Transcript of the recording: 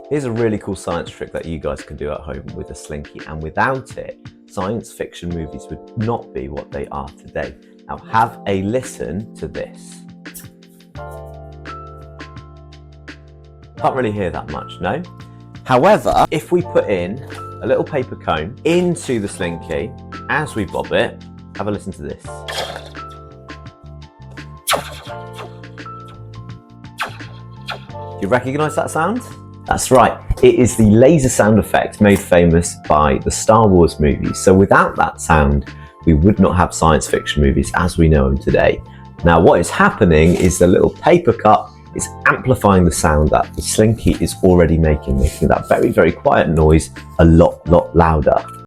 Here's a really cool science trick that you guys can do at home with a slinky, and without it, science fiction movies would not be what they are today. Now have a listen to this. Can't really hear that much, no? However, if we put in a little paper cone into the slinky as we bob it, have a listen to this. Do you recognise that sound? That's right, it is the laser sound effect made famous by the Star Wars movies. So without that sound, we would not have science fiction movies as we know them today. Now what is happening is the little paper cup is amplifying the sound that the slinky is already making that very, very quiet noise a lot louder.